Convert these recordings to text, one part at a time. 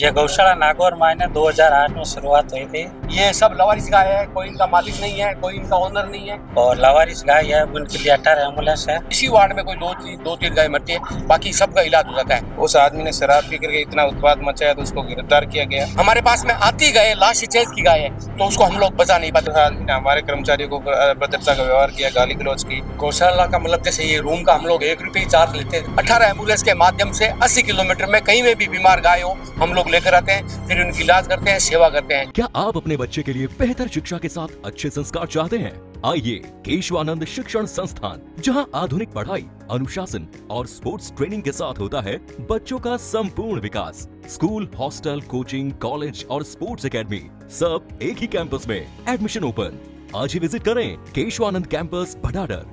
ये गौशाला नागौर मायने 2008 में शुरुआत हुई थी। ये सब लवारिस गाय है, कोई इनका मालिक नहीं है, कोई इनका ओनर नहीं है। और लवारिस गाय है, उनके लिए 18 एम्बुलेंस है। इसी वार्ड में कोई दो तीन गाय मरती है, बाकी सबका इलाज हो जाता है। उस आदमी ने शराब पी करके इतना उत्पाद मचाया तो उसको गिरफ्तार किया गया। हमारे पास में आती गाय लाश चेज की गाय है, तो उसको हम लोग बचा नहीं पाते। उस आदमी ने हमारे कर्मचारियों को अभद्रता का व्यवहार किया, गाली गलौज की। गौशाला का मतलब जैसे ये रूम का हम लोग 1 रुपये चार्ज लेते हैं। 18 एम्बुलेंस के माध्यम से 80 किलोमीटर में कहीं में भी बीमार गाय हो हम लोग लेकर आते हैं, फिर उनकी इलाज करते हैं, सेवा करते हैं। क्या आप अपने बच्चे के लिए बेहतर शिक्षा के साथ अच्छे संस्कार चाहते हैं? आइए केशवानंद शिक्षण संस्थान, जहां आधुनिक पढ़ाई, अनुशासन और स्पोर्ट्स ट्रेनिंग के साथ होता है बच्चों का संपूर्ण विकास। स्कूल, हॉस्टल, कोचिंग, कॉलेज और स्पोर्ट्स एकेडमी सब एक ही कैंपस में। Admission open. आज ही विजिट करें केशवानंद कैंपस भटाडर।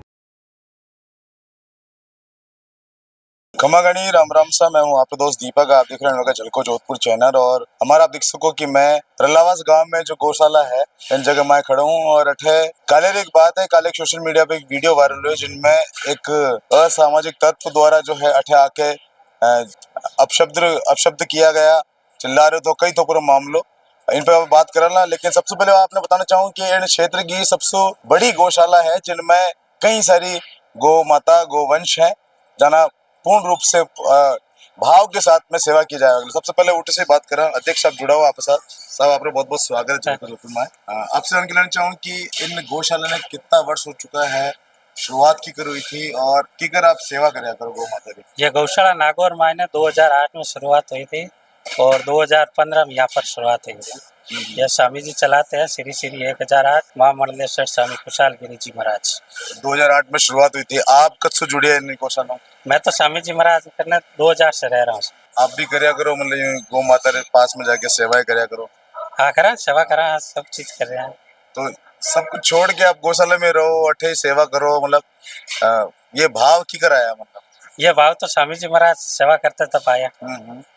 खमागणी राम राम सा, मैं हूँ आपका दोस्त दीपक। आप देख रहे हैं झलको जोधपुर चैनल। और हमारा आप देख सको कि मैं रलावास गांव में जो गौशाला है इन जगह मैं खड़ा हूँ। और अठे काले एक बात है, काले सोशल मीडिया पे एक वीडियो वायरल हुई जिनमें एक असामाजिक तत्व द्वारा जो है अठे आके अपशब्द किया गया, चिल्ला रहे तो कई तो पूरा मामलो इन पे बात करना। लेकिन सबसे पहले आपने बताना चाहूँ कि इन क्षेत्र की सबसे बड़ी गौशाला है जिनमें कई सारी गौ माता गोवंश है, जाना पूर्ण रूप से भाव के साथ में सेवा की जाएगी। सबसे पहले उठ से बात करा, अध्यक्ष साहब जुड़ा हुआ आपके साथ। साहब आपका बहुत बहुत स्वागत है जोधपुर में। आपसे जानकारी लेना चाहूँ कि इन गौशाला ने कितना वर्ष हो चुका है, शुरुआत की करी थी और किकर आप सेवा कराया करो गौ माता की? ये गौशाला नागौर मायने 2008 में शुरुआत हुई थी और 2015 में यहाँ पर शुरुआत हुई थी। यह स्वामी जी चलाते हैं, श्री श्री 1008 माँ मंडलेश्वर स्वामी खुशहाल गिरी जी महाराज। 2008 में शुरुआत हुई थी। आप कब से जुड़े हैं इन गौशाला? मैं तो स्वामी जी महाराज करने 2000 से रह रहा हूँ। आप भी कराया करो, मतलब गौ माता के पास में जाके सेवाएं कराया करो। हाँ करा, सेवा करा, सब चीज कर रहे हैं। तो सब कुछ छोड़ के आप गौशाला में रहो, अठे सेवा करो, मतलब ये भाव की कराया? मतलब ये भाव तो स्वामी जी महाराज सेवा करते तब आया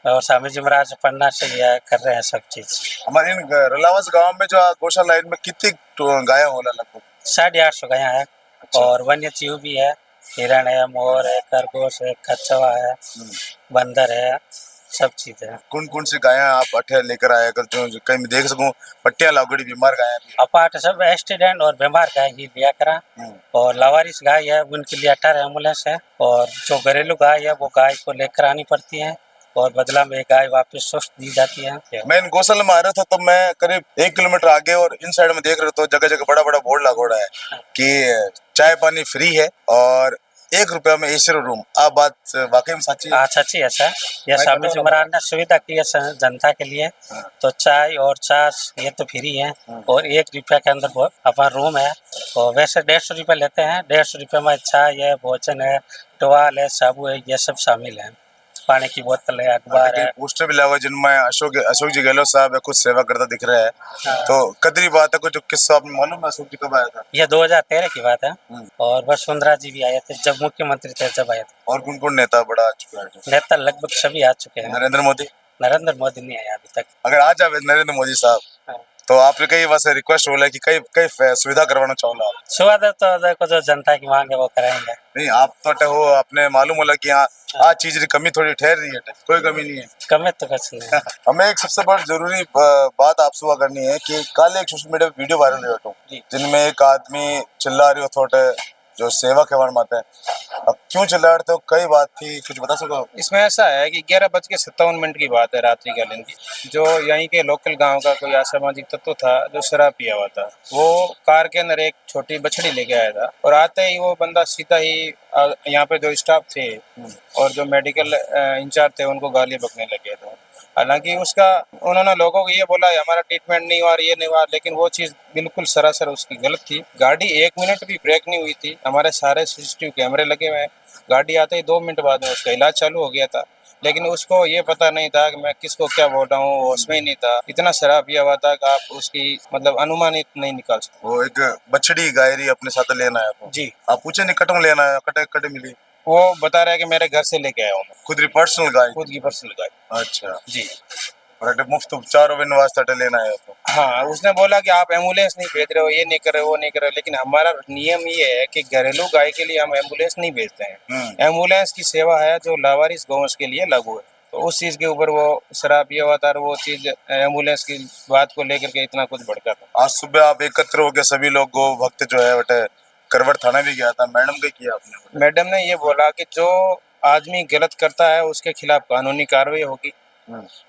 और स्वामी जी महाराज पढ़ना से ये कर रहे हैं सब चीज। हमारे इन रलावास गांव में जो गौशाला है, इनमें कितनी गायें होला लगभग? 850 गाय है। अच्छा। और वन्य जीव भी है, हिरण है, मोर है, खरगोश है, कछुआ है, बंदर है, सब चीज है। कौन कौन सी गायें आप अठे लेकर आया करते हो? कहीं मैं देख सकूं पट्टियां लागड़ी बीमार गायें भी। अपार्ट सब एक्सीडेंट और बीमार गाय ही लिया करा। और लवारिस गाय है, उनके लिए 18 एम्बुलेंस है। और जो घरेलू गाय है वो गाय को लेकर आनी पड़ती है और बदला में गाय वापस स्वस्थ दी जाती है। मैं इन गौशाला में आ रहा था तो मैं करीब 1 किलोमीटर आगे और इन साइड में देख रहा था, जगह जगह बड़ा बड़ा बोर्ड लागोड़ा है कि चाय पानी फ्री है और 1 रुपया में एसी रूम। आप बात वाकई में सच्ची है? सच्ची है सर। यह स्वामी जी महाराज ने सुविधा की है जनता के लिए। तो चाय और छाछ ये तो फ्री है और 1 रुपया के अंदर वो अपना रूम है। और वैसे 150 रुपये लेते हैं। 150 रुपये में चाय है, भोजन है, टवाल है, साबु है, ये सब शामिल है। पानी की बोतल है, अखबार है। पोस्टर भी लगा जिनमें अशोक जी गहलोत साहब कुछ सेवा करता दिख रहा है। तो कदरी बात है, कुछ किस्सा आपने मालूम है अशोक जी कब आया था? ये 2013 की बात है। और वसुंधरा जी भी आए थे जब मुख्यमंत्री थे, जब आए थे। और कौन कौन नेता बड़ा आ चुका है? नेता लगभग सभी आ चुके हैं। नरेंद्र मोदी? नरेंद्र मोदी नहीं आया अभी तक। अगर आ जावे नरेंद्र मोदी साहब तो आपने कई वैसे रिक्वेस्ट हो कि कई कई सुविधा करवाना चाहो आप? सुविधा तो देखो जो जनता की मांग है वो कराएंगे। नहीं, आप तो हो, आपने मालूम होला कि हाँ चीज की कमी थोड़ी ठहर रही है। कोई कमी नहीं है? कमी तो कुछ नहीं है। हमें एक सबसे बड़ी जरूरी बात आपसे हुआ करनी है कि कल एक सोशल मीडिया वीडियो वायरल हुआ जिनमें एक आदमी चिल्ला रही हो थोड़े जो सेवा के बारे में आता है। अब क्यों चिल्ला रहे थे, कई बात थी, कुछ बता सको? इसमें ऐसा है कि 11:57 की बात है रात्रि कालीन की। जो यहीं के लोकल गांव का कोई असामाजिक तत्व था जो शराब पिया हुआ था, वो कार के अंदर एक छोटी बछड़ी लेके आया था। और आते ही वो बंदा सीधा ही यहाँ पे जो स्टाफ थे और जो मेडिकल इंचार्ज थे उनको गाली बकने लगे थे। हालांकि उसका उन्होंने लोगों को ये बोला हमारा ट्रीटमेंट नहीं हुआ, ये नहीं हुआ, लेकिन वो चीज़ बिल्कुल सरासर उसकी गलत थी। गाड़ी 1 मिनट भी ब्रेक नहीं हुई थी। हमारे सारे सीसीटीवी कैमरे लगे हुए हैं। गाड़ी आते ही 2 मिनट बाद में उसका इलाज चालू हो गया था। लेकिन उसको ये पता नहीं था कि मैं किसको क्या बोल रहा हूँ, वो उसमें ही नहीं था। इतना शराब पिया हुआ था कि आप उसकी मतलब अनुमानित नहीं निकाल सकते। वो एक बछड़ी गायरी अपने साथ लेना है जी। आप पूछे नहीं कटों लेना है, कटे कटे मिली? वो बता रहा है कि मेरे घर से लेके आया हूँ। खुद की पर्सनल गाय? खुद की पर्सनल गाय। अच्छा जी। और मुफ्त उपचार वास्ते लेना है तो? हाँ, उसने बोला कि आप एम्बुलेंस नहीं भेज रहे हो, ये नहीं कर रहे हो, वो नहीं कर रहे हो। लेकिन हमारा नियम ये है कि घरेलू गाय के लिए हम एम्बुलेंस नहीं भेजते हैं। एम्बुलेंस की सेवा है जो लावारिस गौवंश के लिए लागू है। तो उस चीज के ऊपर वो शराब पिया हुआ था और वो चीज एम्बुलेंस की बात को लेकर के इतना कुछ भड़का था। आज सुबह आप एकत्र हो गए सभी लोग, गो भक्त जो है बटे करवट थाना भी गया था, मैडम को किया आपने? मैडम ने ये बोला कि जो आदमी गलत करता है उसके खिलाफ कानूनी कार्रवाई होगी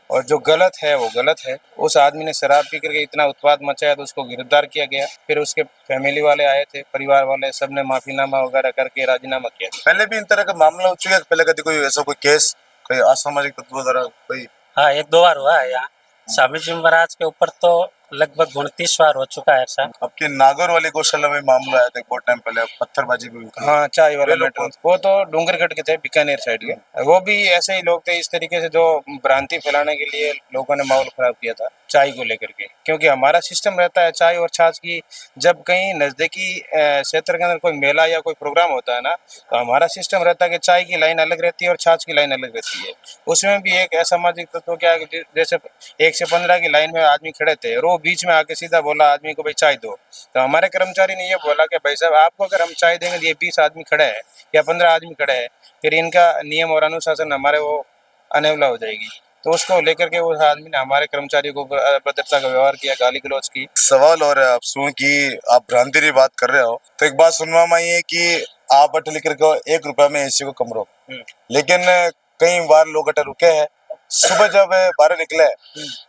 और जो गलत है वो गलत है। उस आदमी ने शराब पी करके इतना उत्पात मचाया तो उसको गिरफ्तार किया गया। फिर उसके फैमिली वाले आए थे, परिवार वाले, सबने माफीनामा वगैरह करके राजीनामा किया। पहले भी इन तरह का मामला हो चुका है? पहले कभी कोई ऐसा कोई केस, कोई असामाजिक तत्व द्वारा कोई? हाँ, एक दो बार हुआ है यहाँ। स्वामी जी महाराज के ऊपर तो लगभग 29 बार हो चुका है ऐसा। आपके नागौर वाली गौशाला में मामला आया था बहुत टाइम पहले, पत्थरबाजी भी हुई थी। हाँ, चाय वाला वे लोग मैटर, वो तो डूंगरगढ़ के थे, बीकानेर साइड के। वो भी ऐसे ही लोग थे इस तरीके से जो भ्रांति फैलाने के लिए लोगों ने माहौल खराब किया था चाय को लेकर के। क्योंकि हमारा सिस्टम रहता है चाय और छाछ की, जब कहीं नजदीकी क्षेत्र के अंदर कोई मेला या कोई प्रोग्राम होता है ना, तो हमारा सिस्टम रहता है कि चाय की लाइन अलग रहती है और छाछ की लाइन अलग रहती है। उसमें भी एक असामाजिक तत्व क्या है, जैसे 1 से 15 की लाइन में आदमी खड़े थे और वो बीच में आके सीधा बोला आदमी को भाई चाय दो। तो हमारे कर्मचारी ने ये बोला कि भाई साहब आपको अगर हम चाय देंगे, ये 20 आदमी खड़े हैं या 15 आदमी खड़े हैं, फिर इनका नियम और अनुशासन हमारे वो अनिवार्य हो जाएगी। तो उसको लेकर के उस आदमी ने हमारे कर्मचारी को अभद्रता का व्यवहार किया, गाली गलौज की। सवाल और आप सुन कि आप भ्रांति की बात कर रहे हो, तो एक बात सुनवा में ये कि आप अट लिख रहे हो 1 रुपया में एसी को कमरो, लेकिन कई बार लोग अट रुके हैं, सुबह जब बाहर निकले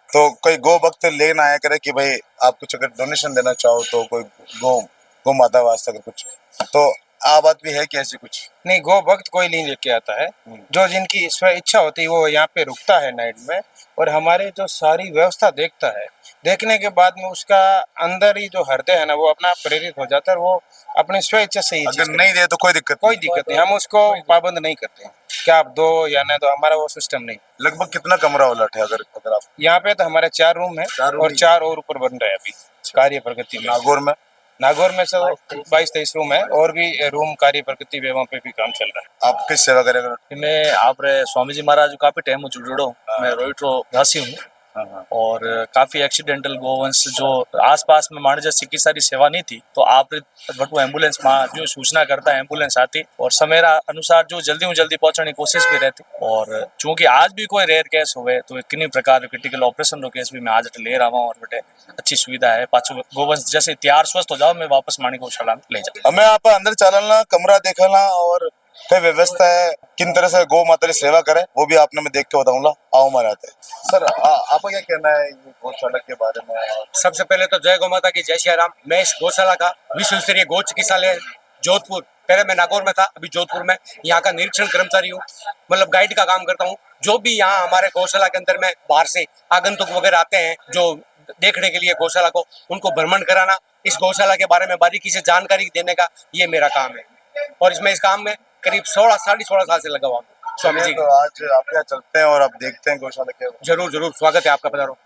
तो कोई गो भक्त लेना आया करे कि भाई आप कुछ अगर डोनेशन देना चाहो तो कोई गो माता वास्ते अगर कुछ, तो आ बात भी है कि ऐसी कुछ? नहीं, गो भक्त कोई नहीं लेके आता है। जो जिनकी स्व इच्छा होती है वो यहाँ पे रुकता है नाइट में और हमारे जो सारी व्यवस्था देखता है। देखने के बाद में उसका अंदर ही जो हृदय है ना, वो अपना प्रेरित हो जाता है, वो अपने स्व इच्छा से ही अगर नहीं दे तो कोई दिक्कत नहीं, हम उसको पाबंद नहीं करते हैं क्या आप दो या ना दो, हमारा वो सिस्टम नहीं। लगभग कितना कमरा उलट है अगर आप? यहाँ पे तो हमारे 4 रूम है और 4 और ऊपर बन रहे हैं अभी कार्य प्रगति में। नागौर में से 22-23 रूम है और भी रूम कार्य प्रगति में, वहाँ पे भी काम चल रहा है। आप किस सेवा करेगा? मैं आप स्वामी जी महाराज काफी टाइम जुड़ो, मैं रोहित वासी हूँ और काफी एक्सीडेंटल गोवंश जो आसपास में मान जैसे की सारी सेवा नहीं थी, तो आप बटू एम्बुलेंस में जो सूचना करता है एम्बुलेंस आती और समेरा अनुसार जो जल्दी पहुंचने की कोशिश भी रहती। और चूंकि आज भी कोई रेयर केस हुए तो किन्हीं प्रकार क्रिटिकल ऑपरेशन रो केस भी मैं आज ले रहा हूँ और बेटे अच्छी सुविधा है। पाछू गोवंश जैसे तैयार स्वस्थ हो जाओ मैं वापस मानी गौशाला में ले जाऊँ। हमें आप अंदर चलना, कमरा देखना और कई व्यवस्था है किन तरह से गौ माता की सेवा करे वो भी आपने मैं देख के बताऊंगा। आओ हमारे आते सर, आपका क्या कहना है गौशाला के बारे में? सबसे पहले तो जय गौ माता की, जय श्री राम। मैं इस गौशाला का विश्व स्तरीय गौ चिकित्सालय जोधपुर, पहले मैं नागौर में था, अभी जोधपुर में यहाँ का निरीक्षण कर्मचारी हूँ, मतलब गाइड का काम करता हूँ। जो भी यहाँ हमारे गौशाला के अंदर में बाहर से आगंतुक वगैरह आते हैं जो देखने के लिए गौशाला को, उनको भ्रमण कराना, इस गौशाला के बारे में बारीकी से जानकारी देने का ये मेरा काम है। और इस काम में करीब 16 साल से लगा हुआ स्वामी जी। तो आज आप यहाँ चलते हैं और आप देखते हैं गौशाला के? जरूर स्वागत है आपका, पधारो।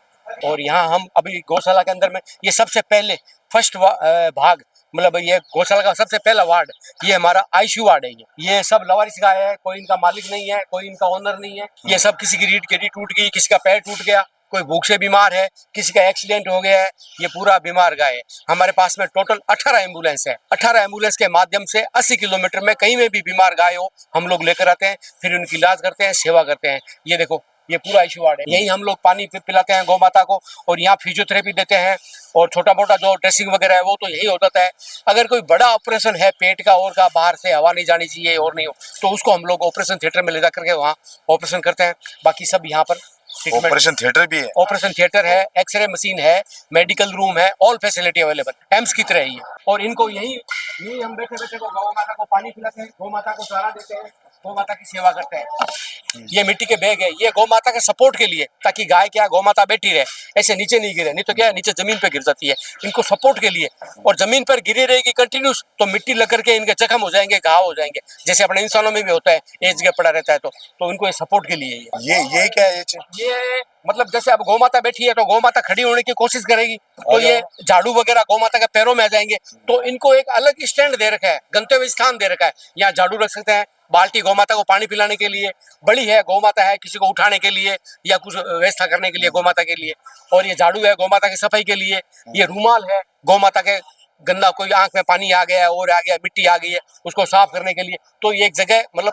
और यहाँ हम अभी गौशाला के अंदर में ये सबसे पहले फर्स्ट भाग, मतलब ये गौशाला का सबसे पहला वार्ड, ये हमारा आईसीयू वार्ड है। ये सब लवारिस गाय है, कोई इनका मालिक नहीं है, कोई इनका ओनर नहीं है। ये सब किसी की रीढ़ की हड्डी टूट गई, किसी का पैर टूट गया, कोई भूख से बीमार है, किसी का एक्सीडेंट हो गया है, ये पूरा बीमार गाय है। हमारे पास में टोटल 18 एम्बुलेंस है। 18 एम्बुलेंस के माध्यम से 80 किलोमीटर में कहीं में भी बीमार गाय हो हम लोग लेकर आते हैं, फिर उनकी इलाज करते हैं, सेवा करते हैं। ये देखो ये पूरा आईसीयू वार्ड है, यही हम लोग पानी पिलाते हैं गौ माता को और यहाँ फिजियोथेरेपी देते हैं और छोटा मोटा जो ड्रेसिंग वगैरह है वो तो यही होता है। अगर कोई बड़ा ऑपरेशन है पेट का और का, बाहर से हवा नहीं जानी चाहिए और नहीं हो, तो उसको हम लोग ऑपरेशन थिएटर में ले जा करके वहाँ ऑपरेशन करते हैं। बाकी सब यहाँ पर ऑपरेशन थिएटर भी है? ऑपरेशन थिएटर है, एक्सरे मशीन है, मेडिकल रूम है, ऑल फैसिलिटी अवेलेबल, एम्स की तरह ही है। और इनको यही हम बैठे गौ माता को पानी पिलाते हैं, गौ माता को चारा देते हैं, गौ माता की सेवा करते हैं। ये मिट्टी के बैग है, ये गौ माता के सपोर्ट के लिए, ताकि गाय क्या गौ माता बैठी रहे, ऐसे नीचे नहीं गिरे, नहीं तो क्या है नीचे जमीन पे गिर जाती है, इनको सपोर्ट के लिए। और जमीन पर गिरी रहेगी कंटिन्यूस तो मिट्टी लग करके इनके जख्म हो जाएंगे, घाव हो जाएंगे, जैसे अपने इंसानों में भी होता है, एक जगह पड़ा रहता है तो इनको ये सपोर्ट के लिए ये क्या है? ये मतलब जैसे अब गौ माता बैठी है तो गौ माता खड़ी होने की कोशिश करेगी तो ये झाड़ू वगैरह गौ माता के पैरों में आ जाएंगे, तो इनको एक अलग स्टैंड दे रखा है, गंतव्य स्थान दे रखा है। यहाँ झाड़ू रख सकते हैं, बाल्टी गौ माता को पानी पिलाने के लिए, बड़ी है गौ माता है किसी को उठाने के लिए या कुछ व्यवस्था करने के लिए गौ माता के लिए, और ये झाड़ू है गौ माता की सफाई के लिए, ये रूमाल है गौ माता के गंदा कोई आंख में पानी आ गया और आ गया, मिट्टी आ गई है, उसको साफ करने के लिए। तो ये एक जगह मतलब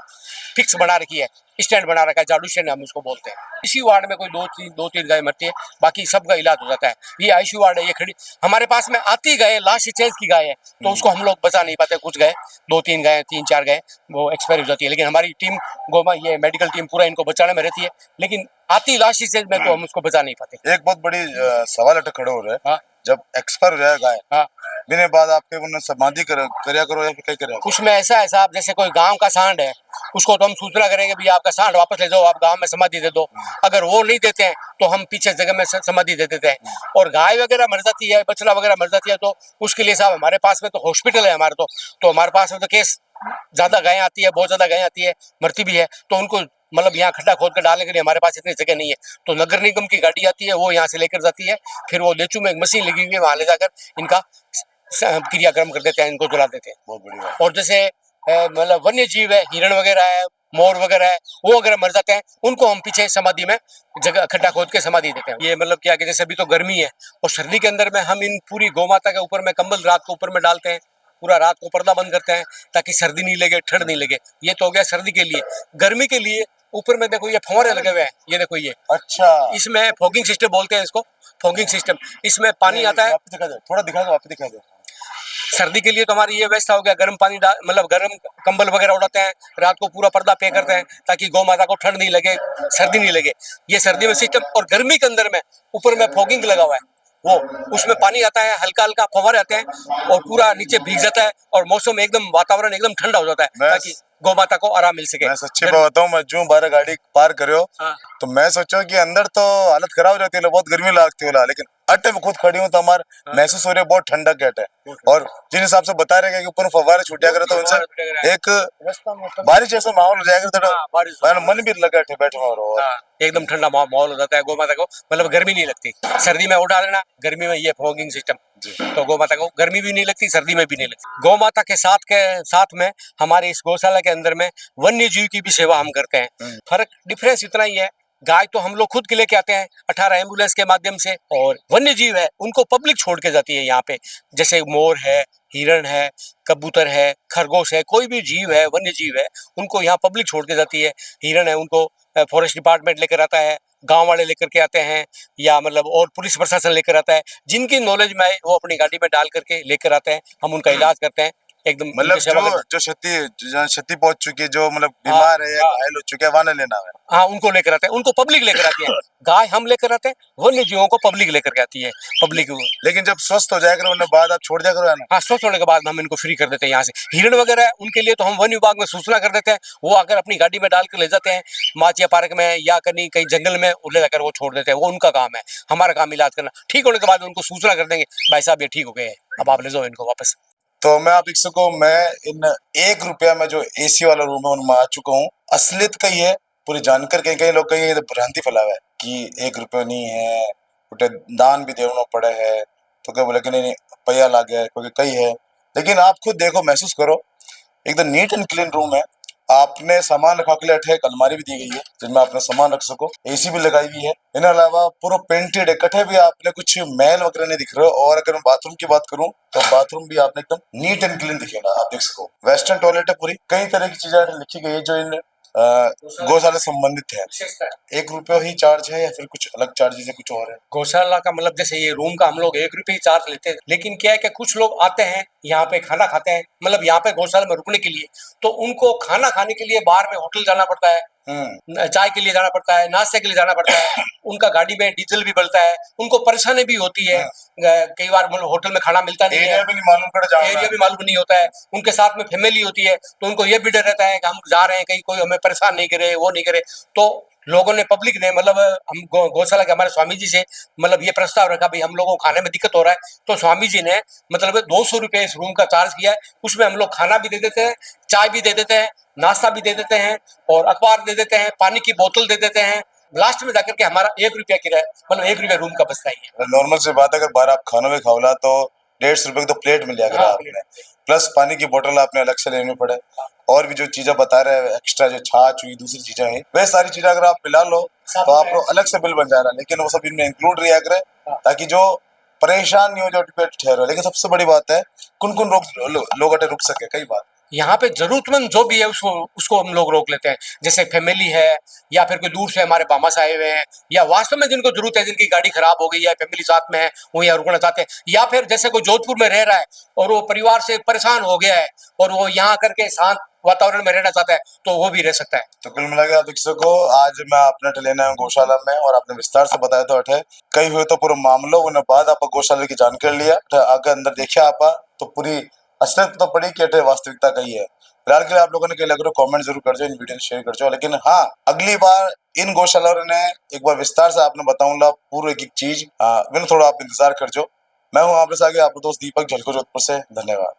फिक्स बना रखी है स्टैंड बना रखा है, झाड़ू स्टैंड हम उसको बोलते हैं। इसी वार्ड में कोई दो तीन गाय मरती है, बाकी सबका इलाज हो जाता है। ये आईसीयू वार्ड है, ये खड़ी हमारे पास में आती गाय लास्ट स्टेज की गाय है, तो उसको हम लोग बचा नहीं पाते। कुछ गाय 2-3 गाय 3-4 गाय वो एक्सपायर हो जाती है, लेकिन हमारी टीम गोमा ये मेडिकल टीम पूरा इनको बचाने में रहती है, लेकिन आती लास्ट स्टेज में तो हम उसको बचा नहीं पाते। एक बहुत बड़ी सवाल अटक खड़े हो रहा है, हाँ जब एक्सपायर हो जाए गाय, हाँ, बिना बाद आपके उन्हें समाधि कर्या करो या फिर क्या करें? उसमें ऐसा है साहब, जैसे कोई गांव का सांड है, उसको तो हम सूचना करेंगे भी आपका सांड वापस ले जाओ, आप गांव में समाधि दे दो। अगर वो नहीं देते हैं तो हम पीछे जगह में समाधि दे देते हैं। और गाय वगैरह मर जाती है, बछड़ा वगैरह मर जाती है, तो उसके लिए साहब हमारे पास में तो हॉस्पिटल है हमारे, तो हमारे पास में तो केस ज्यादा गाय आती है, बहुत ज्यादा गाय आती है, मरती भी है, तो उनको मतलब यहाँ खड्डा खोद कर डालने के लिए हमारे पास इतनी जगह नहीं है, तो नगर निगम की गाड़ी आती है, वो यहाँ से लेकर जाती है, फिर वो लेचू में एक मशीन लगी हुई है, वहां ले जाकर इनका क्रियाक्रम कर देते हैं, इनको जला देते हैं। बहुत बड़ी बात। और जैसे मतलब वन्य जीव है, हिरण वगैरह है, मोर वगैरह है, वो अगर मर जाते हैं, उनको हम पीछे समाधि में जगह खड्डा खोद के समाधि देते हैं। ये मतलब क्या कि जैसे अभी तो गर्मी है और सर्दी के अंदर में हम इन पूरी गौमाता के ऊपर में कंबल रात को ऊपर में डालते हैं, पूरा रात को पर्दा बंद करते हैं ताकि सर्दी नहीं लगे, ठंड नहीं लगे। ये तो हो गया सर्दी के लिए। गर्मी के लिए ऊपर में देखो ये फव्वारे लगे हुए हैं, ये देखो ये, अच्छा, इसमें फॉगिंग सिस्टम बोलते हैं इसको, फॉगिंग सिस्टम। इसमें पानी आता है, थोड़ा दिखा दो, आप दिखा दो। सर्दी के लिए तो हमारी ये व्यवस्था हो गया, गर्म पानी मतलब गर्म कंबल वगैरह उड़ाते हैं, रात को पूरा पर्दा पे करते हैं ताकि गौ माता को ठंड नहीं लगे, सर्दी नहीं लगे। ये सर्दी में सिस्टम। और गर्मी के अंदर में ऊपर में फॉगिंग लगा हुआ है, वो उसमें पानी आता है, हल्का हल्का फव्वारे आते हैं और पूरा नीचे भीग जाता है और मौसम एकदम वातावरण एकदम ठंडा हो जाता है ताकि गौ माता को आराम मिल सके। मैं सच्ची बात बताऊं, मैं जो 12 गाड़ी पार करो हाँ। तो मैं सोचो कि अंदर तो हालत खराब हो जाती है, बहुत गर्मी लगती है, लेकिन अट्टे में खुद खड़ी हूँ तो हमारा महसूस हो रहा है बहुत ठंडा गेट है। और जिस हिसाब से बता रहे हैं कि ऊपर फव्वारे छूटा करे तो उनसे एक बारिश जैसा माहौल हो जाएगा, तो मन भी लगा बैठे और एकदम ठंडा माहौल हो जाता है, गौ माता को मतलब गर्मी नहीं लगती। सर्दी में उठा लेना, गर्मी में ये फॉगिंग सिस्टम, तो गौ माता को गर्मी भी नहीं लगती, सर्दी में भी नहीं लगती। गौ माता के साथ में हमारे इस गौशाला के अंदर में वन्य जीव की भी सेवा हम करते हैं। फर्क डिफरेंस इतना ही है, गाय तो हम लोग खुद के लेके आते हैं 18 एम्बुलेंस के माध्यम से, और वन्य जीव है उनको पब्लिक छोड़ के जाती है यहाँ पे। जैसे मोर है, हिरण है, कबूतर है, खरगोश है, कोई भी जीव है, वन्य जीव है, उनको यहाँ पब्लिक छोड़ के जाती है। हिरण है उनको फॉरेस्ट डिपार्टमेंट लेकर आता है, गांव वाले लेकर के आते हैं, या मतलब और पुलिस प्रशासन लेकर आता है। जिनकी नॉलेज में है वो अपनी गाड़ी में डाल करके लेकर आते हैं, हम उनका इलाज करते हैं एकदम। मतलब जो क्षति पहुंच चुकी है, जो मतलब बीमार है या घायल हो चुके हैं, वहां लेना है। हाँ, उनको लेकर आते हैं, उनको पब्लिक लेकर आती है। गाय हम लेकर आते हैं, वन्य जीवों को पब्लिक लेकर के आती है, पब्लिक। लेकिन जब स्वस्थ हो जाएगा उन्हें बाद आप छोड़ दिया करो ना। हाँ, स्वस्थ होने के बाद हम इनको फ्री कर देते हैं यहाँ से। हिरण वगैरह है उनके लिए तो हम वन विभाग में सूचना कर देते हैं, वो आकर अपनी गाड़ी में डाल कर ले जाते हैं, माचिया पार्क में या कहीं जंगल में ले जाकर वो छोड़ देते हैं। वो उनका काम है, हमारा काम इलाज करना। ठीक होने के बाद उनको सूचना कर देंगे, भाई साहब ये ठीक हो गए, अब आप ले जाओ इनको वापस। तो मैं आप को मैं इन 1 रुपया में जो एसी वाला रूम है उनमें आ चुका हूँ। असलियत कही है पूरी जानकर, कहीं लोग कहीं भ्रांति फैलावा है कि 1 रुपया नहीं है, उठे दान भी देना पड़े है, तो क्या बोले कि नहीं पैया ला गया क्योंकि कई है। लेकिन आप खुद देखो, महसूस करो, एकदम नीट एंड क्लीन रूम है। आपने सामान रखने के लिए अठे एक अलमारी भी दी गई है जिनमें आपने सामान रख सको, एसी भी लगाई हुई है। इन अलावा पूरा पेंटेड है, कटे भी आपने कुछ मैल वगैरह नहीं दिख रहे हो। और अगर मैं बाथरूम की बात करूं तो बाथरूम भी आपने एकदम नीट एंड क्लीन दिखेगा, आप देख सको। वेस्टर्न टॉयलेट है पूरी, कई तरह की चीजें लिखी गई है जो इन गौशाला से संबंधित है। 1 रुपया ही चार्ज है या फिर कुछ अलग चार्जेस है, कुछ और है? गौशाला का मतलब जैसे ये रूम का हम लोग 1 रुपये ही चार्ज लेते हैं, लेकिन क्या है कि कुछ लोग आते हैं यहाँ पे खाना खाते हैं, मतलब यहाँ पे गौशाला में रुकने के लिए, तो उनको खाना खाने के लिए बाहर में होटल जाना पड़ता है, चाय के लिए जाना पड़ता है, नाश्ते के लिए जाना पड़ता है, उनका गाड़ी में डीजल भी बढ़ता है, उनको परेशानी भी होती है। कई बार मतलब होटल में खाना मिलता नहीं है, एरिया भी नहीं मालूम पड़ जाता है, एरिया भी मालूम नहीं होता है, उनके साथ में फैमिली होती है, तो उनको ये भी डर रहता है कि हम जा रहे हैं कहीं कोई हमें परेशान नहीं करे, वो नहीं करे। तो लोगों ने, पब्लिक ने, मतलब हम गौशाला के हमारे स्वामी जी से मतलब ये प्रस्ताव रखा, भाई हम लोगों को खाने में दिक्कत हो रहा है, तो स्वामी जी ने मतलब 200 रुपये इस रूम का चार्ज किया है। उसमें हम लोग खाना भी दे देते हैं, चाय भी दे देते हैं, नाश्ता भी दे देते हैं, और अखबार दे देते हैं, पानी की बोतल दे देते हैं। लास्ट में जाकर के हमारा 1 रुपया किराया, मतलब 1 रुपया रूम का बचता ही है। नॉर्मल से बात है, अगर बाहर आप खानों में खाओला तो 150 रुपए की तो प्लेट मिल जाएगा आपने, प्लस पानी की बोतल आपने अलग से लेनी पड़े, और भी जो चीजें बता रहे हैं एक्स्ट्रा, जो छाछ हुई, दूसरी चीजें हैं, वे सारी चीजें अगर आप मिला लो तो आपको अलग से बिल बन जा रहा है। लेकिन वो सब इनमें इंक्लूड रिया करे ताकि जो परेशान नहीं हो, जो ठहरो। लेकिन सबसे बड़ी बात है, कुन लोग रुक सके। कई बार यहाँ पे जरूरतमंद जो भी है उसको उसको हम लोग रोक लेते हैं, जैसे फैमिली है या फिर कोई दूर से हमारे मामास आए हुए हैं या वास्तव में जिनको जरूरत है, जिनकी गाड़ी खराब हो गई है, फैमिली साथ में है, वो यहाँ रुकना चाहते हैं, या फिर जैसे कोई जोधपुर में रह रहा है और वो परिवार से परेशान हो गया है और वो यहाँ करके शांत वातावरण में रहना चाहता है, तो वो भी रह सकता है। तो कुल मिला के आप देख सको, आज मैं अपने टलेना हूँ गौशाला में और आपने विस्तार से बताया तो अठे कई हुए तो पूरा मामलो उन्हें बाद आप गौशाला की जानकारी लिया आगे अंदर देखिए आप तो पूरी असलियत तो पड़ी कि अठे वास्तविकता कही है। फिलहाल के लिए आप लोगों ने कहीं लग रहा कमेंट जरूर कर दो, इन वीडियो शेयर कर दो, लेकिन हाँ अगली बार इन गौशालाओं ने एक बार विस्तार से आपने बताऊंगा पूरी एक एक चीज, मैंने थोड़ा आप इंतजार कर जो। मैं हूँ आपके साथ आपका दोस्त दीपक झलको जोधपुर से। धन्यवाद।